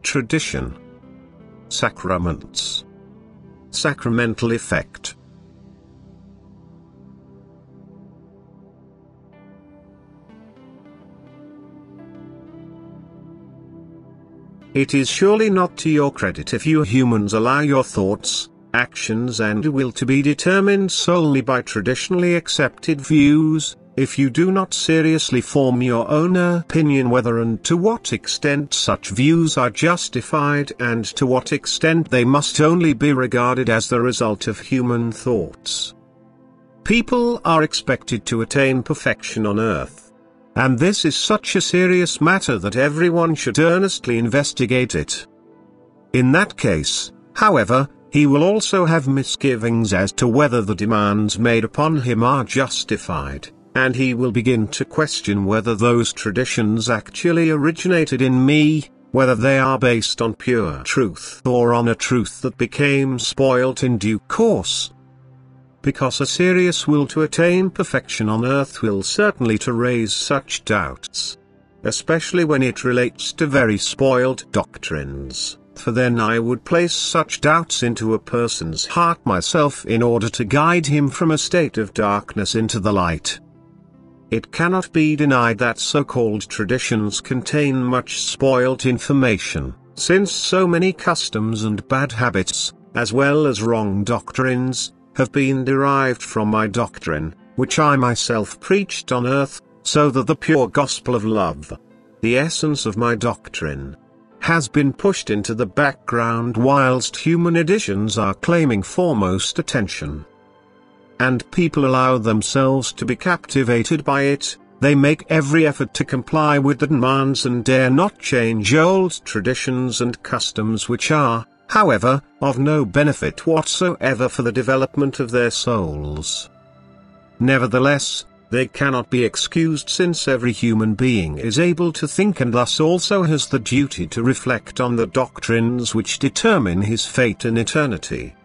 Tradition. Sacraments. Sacramental effect. It is surely not to your credit if you humans allow your thoughts, actions and will to be determined solely by traditionally accepted views, if you do not seriously form your own opinion whether and to what extent such views are justified and to what extent they must only be regarded as the result of human thoughts. People are expected to attain perfection on earth. And this is such a serious matter that everyone should earnestly investigate it. In that case, however, he will also have misgivings as to whether the demands made upon him are justified, and he will begin to question whether those traditions actually originated in me, whether they are based on pure truth or on a truth that became spoilt in due course. Because a serious will to attain perfection on earth will certainly to raise such doubts. Especially when it relates to very spoiled doctrines, for then I would place such doubts into a person's heart myself in order to guide him from a state of darkness into the light. It cannot be denied that so-called traditions contain much spoilt information, since so many customs and bad habits, as well as wrong doctrines, have been derived from my doctrine, which I myself preached on earth, so that the pure gospel of love, the essence of my doctrine, has been pushed into the background whilst human editions are claiming foremost attention. And people allow themselves to be captivated by it, they make every effort to comply with the demands and dare not change old traditions and customs which are, however, of no benefit whatsoever for the development of their souls. Nevertheless, they cannot be excused since every human being is able to think and thus also has the duty to reflect on the doctrines which determine his fate in eternity.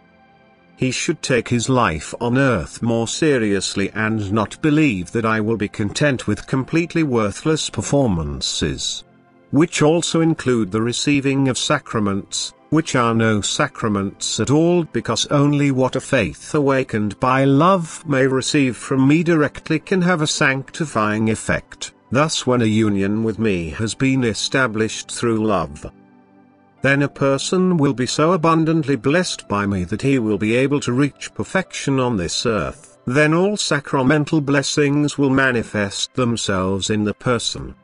He should take his life on earth more seriously and not believe that I will be content with completely worthless performances, which also include the receiving of sacraments, which are no sacraments at all because only what a faith awakened by love may receive from me directly can have a sanctifying effect. Thus when a union with me has been established through love, then a person will be so abundantly blessed by me that he will be able to reach perfection on this earth. Then all sacramental blessings will manifest themselves in the person.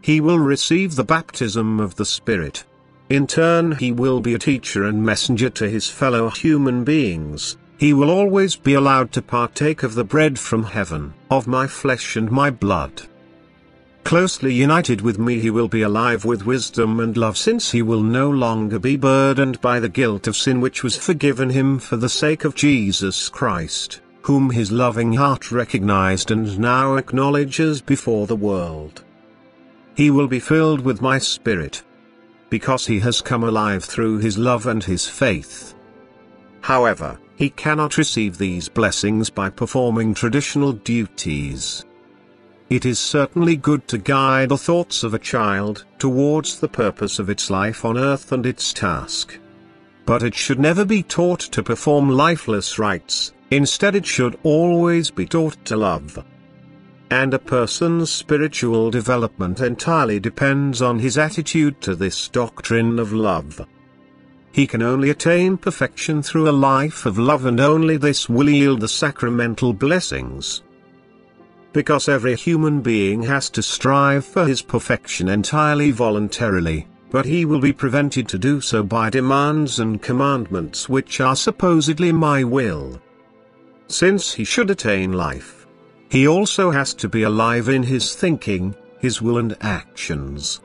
He will receive the baptism of the Spirit. In turn he will be a teacher and messenger to his fellow human beings. He will always be allowed to partake of the bread from heaven, of my flesh and my blood. Closely united with me he will be alive with wisdom and love, since he will no longer be burdened by the guilt of sin which was forgiven him for the sake of Jesus Christ, whom his loving heart recognized and now acknowledges before the world. He will be filled with my Spirit, because he has come alive through his love and his faith. However, he cannot receive these blessings by performing traditional duties. It is certainly good to guide the thoughts of a child towards the purpose of its life on earth and its task. But it should never be taught to perform lifeless rites, instead it should always be taught to love. And a person's spiritual development entirely depends on his attitude to this doctrine of love. He can only attain perfection through a life of love, and only this will yield the sacramental blessings. Because every human being has to strive for his perfection entirely voluntarily, but he will be prevented to do so by demands and commandments which are supposedly my will. Since he should attain life, he also has to be alive in his thinking, his will and actions.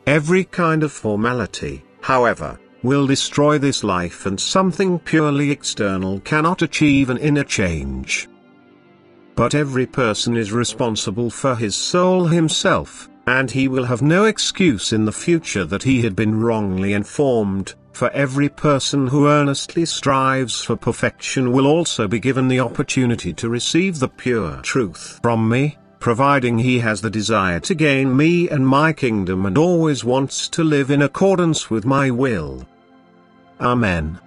Every kind of formality, however, will destroy this life, and something purely external cannot achieve an inner change. But every person is responsible for his soul himself, and he will have no excuse in the future that he had been wrongly informed. For every person who earnestly strives for perfection will also be given the opportunity to receive the pure truth from me, providing he has the desire to gain me and my kingdom and always wants to live in accordance with my will. Amen.